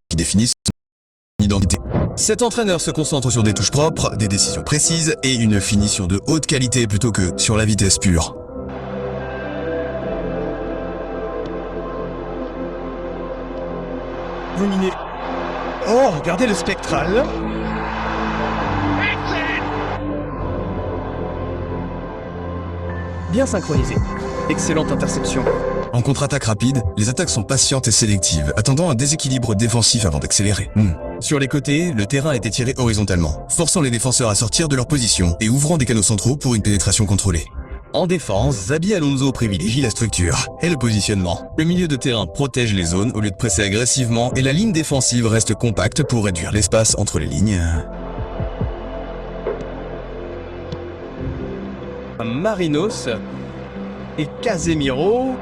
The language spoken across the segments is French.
qui définissent son identité. Cet entraîneur se concentre sur des touches propres, des décisions précises et une finition de haute qualité plutôt que sur la vitesse pure. Dominé. Oh, regardez le spectral. Bien synchronisé. Excellente interception. En contre-attaque rapide, les attaques sont patientes et sélectives, attendant un déséquilibre défensif avant d'accélérer. Sur les côtés, le terrain est étiré horizontalement, forçant les défenseurs à sortir de leur position et ouvrant des canaux centraux pour une pénétration contrôlée. En défense, Xabi Alonso privilégie la structure et le positionnement. Le milieu de terrain protège les zones au lieu de presser agressivement et la ligne défensive reste compacte pour réduire l'espace entre les lignes. Marinos et Casemiro.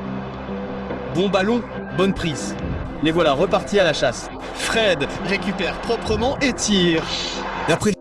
Bon ballon, bonne prise. Les voilà repartis à la chasse. Fred récupère proprement et tire. D'après le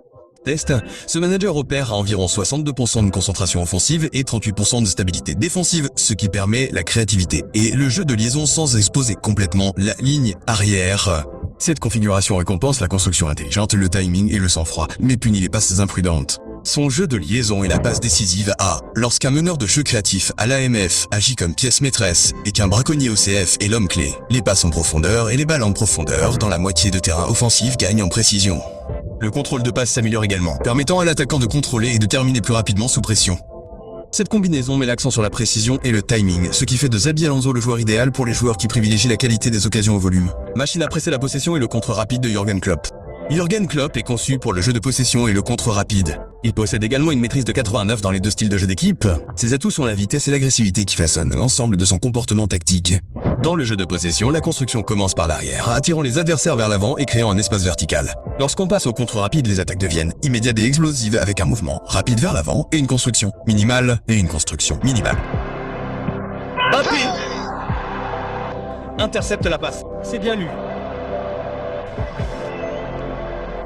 test, ce manager opère à environ 62% de concentration offensive et 38% de stabilité défensive, ce qui permet la créativité et le jeu de liaison sans exposer complètement la ligne arrière. Cette configuration récompense la construction intelligente, le timing et le sang-froid, mais punit les passes imprudentes. Son jeu de liaison est la passe décisive à lorsqu'un meneur de jeu créatif à l'AMF agit comme pièce maîtresse et qu'un braconnier au CF est l'homme clé. Les passes en profondeur et les balles en profondeur dans la moitié de terrain offensif gagnent en précision. Le contrôle de passe s'améliore également, permettant à l'attaquant de contrôler et de terminer plus rapidement sous pression. Cette combinaison met l'accent sur la précision et le timing, ce qui fait de Xabi Alonso le joueur idéal pour les joueurs qui privilégient la qualité des occasions au volume. Machine à presser la possession et le contre rapide de Jürgen Klopp. Jürgen Klopp est conçu pour le jeu de possession et le contre rapide. Il possède également une maîtrise de 89 dans les deux styles de jeu d'équipe. Ses atouts sont la vitesse et l'agressivité qui façonnent l'ensemble de son comportement tactique. Dans le jeu de possession, la construction commence par l'arrière, attirant les adversaires vers l'avant et créant un espace vertical. Lorsqu'on passe au contre rapide, les attaques deviennent immédiates et explosives avec un mouvement rapide vers l'avant et une construction minimale et une construction minimale. Mbappé intercepte la passe. C'est bien lu.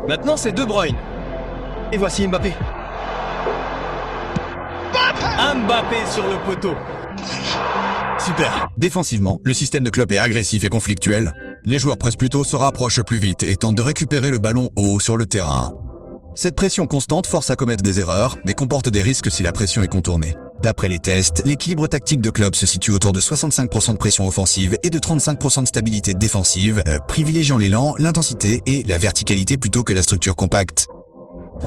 Maintenant, c'est De Bruyne. Et voici Mbappé. Mbappé sur le poteau. Super. Défensivement, le système de Klopp est agressif et conflictuel. Les joueurs pressent plutôt, se rapprochent plus vite et tentent de récupérer le ballon haut sur le terrain. Cette pression constante force à commettre des erreurs, mais comporte des risques si la pression est contournée. D'après les tests, l'équilibre tactique de Klopp se situe autour de 65% de pression offensive et de 35% de stabilité défensive, privilégiant l'élan, l'intensité et la verticalité plutôt que la structure compacte.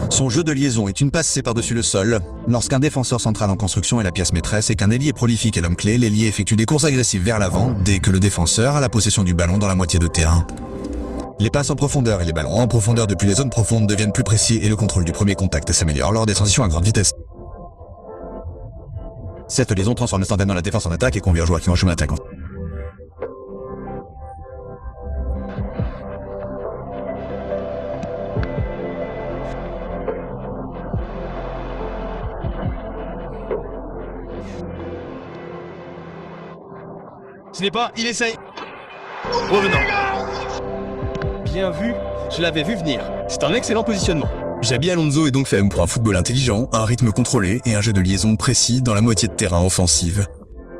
Son jeu de liaison est une passe par-dessus le sol. Lorsqu'un défenseur central en construction est la pièce maîtresse et qu'un ailier prolifique est l'homme clé, l'ailier effectue des courses agressives vers l'avant dès que le défenseur a la possession du ballon dans la moitié de terrain. Les passes en profondeur et les ballons en profondeur depuis les zones profondes deviennent plus précis et le contrôle du premier contact s'améliore lors des transitions à grande vitesse. Cette liaison transforme instantanément la défense en attaque et convient aux joueurs qui ont un chemin attaquant. Ce n'est pas, il essaye. Revenant. Bien vu, je l'avais vu venir. C'est un excellent positionnement. Xabi Alonso est donc fait pour un football intelligent, un rythme contrôlé et un jeu de liaison précis dans la moitié de terrain offensive.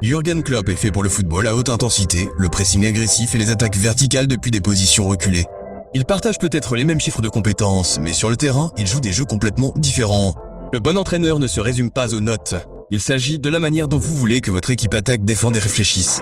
Jürgen Klopp est fait pour le football à haute intensité, le pressing agressif et les attaques verticales depuis des positions reculées. Il partage peut-être les mêmes chiffres de compétences, mais sur le terrain, il joue des jeux complètement différents. Le bon entraîneur ne se résume pas aux notes. Il s'agit de la manière dont vous voulez que votre équipe attaque, défende et réfléchisse.